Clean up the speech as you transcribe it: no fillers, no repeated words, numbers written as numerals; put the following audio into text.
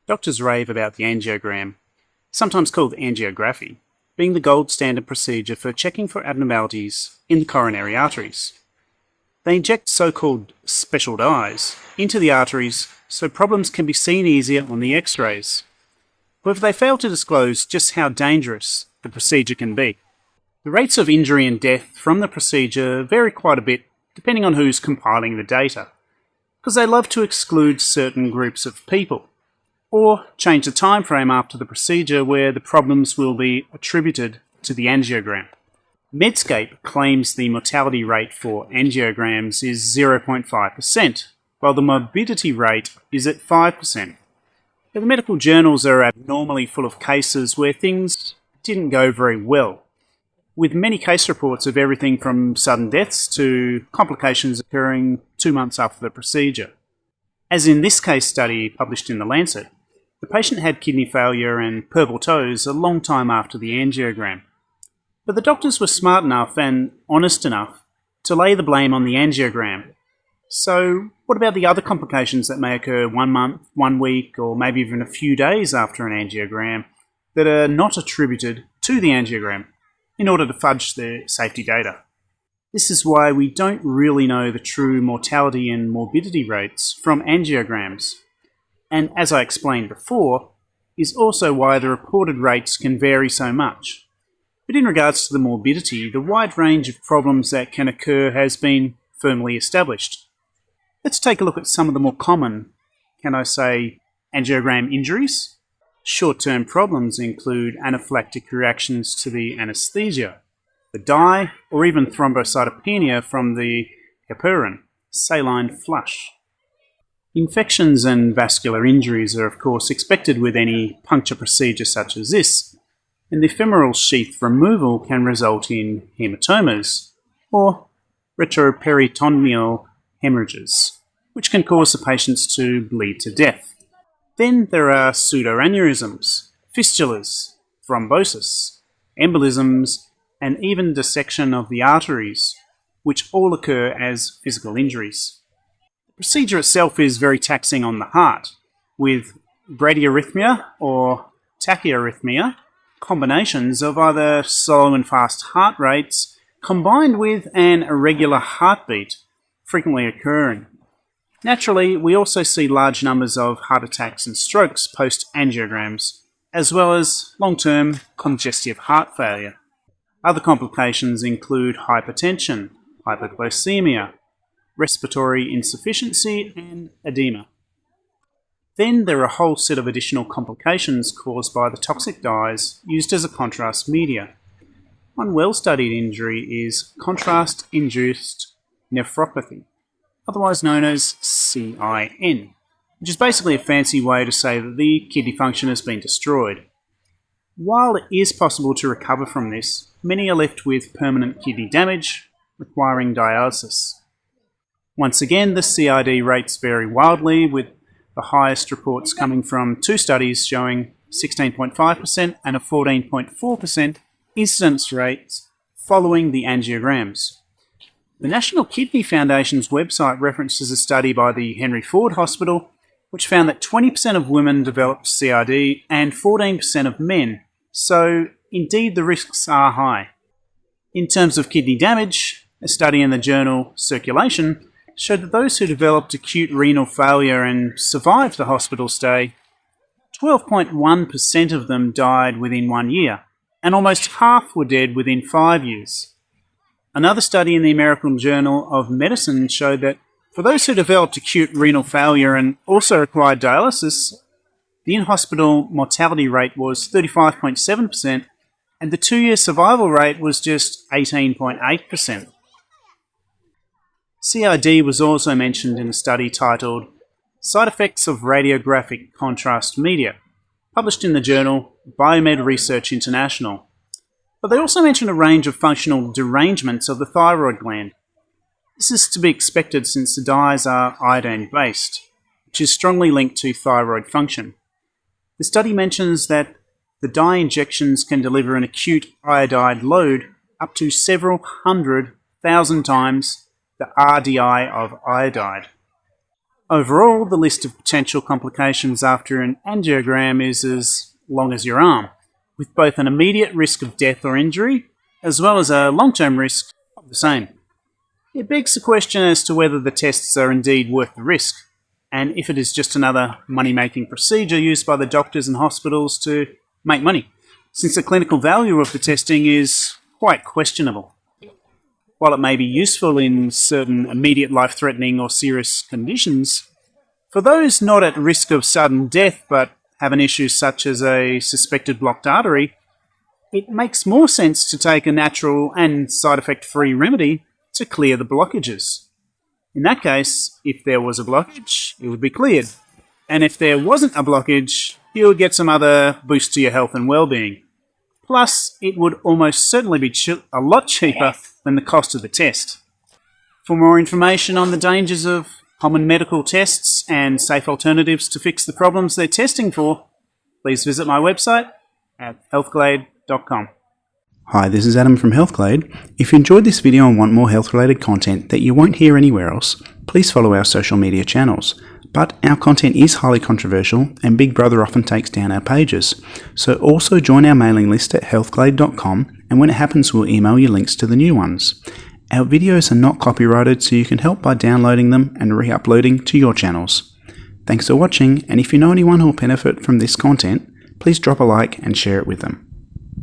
Doctors rave about the angiogram, sometimes called angiography, being the gold standard procedure for checking for abnormalities in the coronary arteries. They inject so-called special dyes into the arteries so problems can be seen easier on the X-rays. However, they fail to disclose just how dangerous the procedure can be. The rates of injury and death from the procedure vary quite a bit depending on who's compiling the data, because they love to exclude certain groups of people, or change the time frame after the procedure where the problems will be attributed to the angiogram. Medscape claims the mortality rate for angiograms is 0.5%, while the morbidity rate is at 5%. But the medical journals are abnormally full of cases where things didn't go very well, with many case reports of everything from sudden deaths to complications occurring 2 months after the procedure. As in this case study published in The Lancet, the patient had kidney failure and purple toes a long time after the angiogram. But the doctors were smart enough and honest enough to lay the blame on the angiogram. So what about the other complications that may occur 1 month, 1 week, or maybe even a few days after an angiogram that are not attributed to the angiogram in order to fudge the safety data? This is why we don't really know the true mortality and morbidity rates from angiograms. And as I explained before, is also why the reported rates can vary so much. But in regards to the morbidity, the wide range of problems that can occur has been firmly established. Let's take a look at some of the more common, angiogram injuries. Short-term problems include anaphylactic reactions to the anesthesia, the dye, or even thrombocytopenia from the heparin, saline flush. Infections and vascular injuries are of course expected with any puncture procedure such as this, and the femoral sheath removal can result in hematomas, or retroperitoneal hemorrhages, which can cause the patients to bleed to death. Then there are pseudoaneurysms, fistulas, thrombosis, embolisms, and even dissection of the arteries, which all occur as physical injuries. The procedure itself is very taxing on the heart, with bradyarrhythmia or tachyarrhythmia, combinations of either slow and fast heart rates combined with an irregular heartbeat frequently occurring. Naturally, we also see large numbers of heart attacks and strokes post-angiograms, as well as long-term congestive heart failure. Other complications include hypertension, hypoglycemia, respiratory insufficiency, and edema. Then there are a whole set of additional complications caused by the toxic dyes used as a contrast media. One well-studied injury is contrast-induced nephropathy, otherwise known as CIN, which is basically a fancy way to say that the kidney function has been destroyed. While it is possible to recover from this, many are left with permanent kidney damage, requiring dialysis. Once again, the CID rates vary wildly, with the highest reports coming from 2 studies showing 16.5% and a 14.4% incidence rates following the angiograms. The National Kidney Foundation's website references a study by the Henry Ford Hospital, which found that 20% of women developed CID and 14% of men, so indeed the risks are high. In terms of kidney damage, a study in the journal Circulation showed that those who developed acute renal failure and survived the hospital stay, 12.1% of them died within 1 year, and almost half were dead within 5 years. Another study in the American Journal of Medicine showed that for those who developed acute renal failure and also required dialysis, the in-hospital mortality rate was 35.7%, and the 2-year survival rate was just 18.8%. CID was also mentioned in a study titled Side Effects of Radiographic Contrast Media, published in the journal Biomed Research International. But they also mention a range of functional derangements of the thyroid gland. This is to be expected since the dyes are iodine-based, which is strongly linked to thyroid function. The study mentions that the dye injections can deliver an acute iodide load up to several 100,000 times the RDI of iodide. Overall, the list of potential complications after an angiogram is as long as your arm, with both an immediate risk of death or injury, as well as a long-term risk of the same. It begs the question as to whether the tests are indeed worth the risk, and if it is just another money-making procedure used by the doctors and hospitals to make money, since the clinical value of the testing is quite questionable. While it may be useful in certain immediate life-threatening or serious conditions, for those not at risk of sudden death but have an issue such as a suspected blocked artery, it makes more sense to take a natural and side-effect-free remedy to clear the blockages. In that case, if there was a blockage, it would be cleared, and if there wasn't a blockage, you would get some other boost to your health and well-being. Plus, it would almost certainly be a lot cheaper than the cost of the test. For more information on the dangers of common medical tests and safe alternatives to fix the problems they're testing for, please visit my website at healthglade.com. Hi, this is Adam from Healthglade. If you enjoyed this video and want more health-related content that you won't hear anywhere else, please follow our social media channels. But our content is highly controversial and Big Brother often takes down our pages. So also join our mailing list at healthglade.com, and when it happens we'll email you links to the new ones. Our videos are not copyrighted, so you can help by downloading them and re-uploading to your channels. Thanks for watching, and if you know anyone who will benefit from this content, please drop a like and share it with them.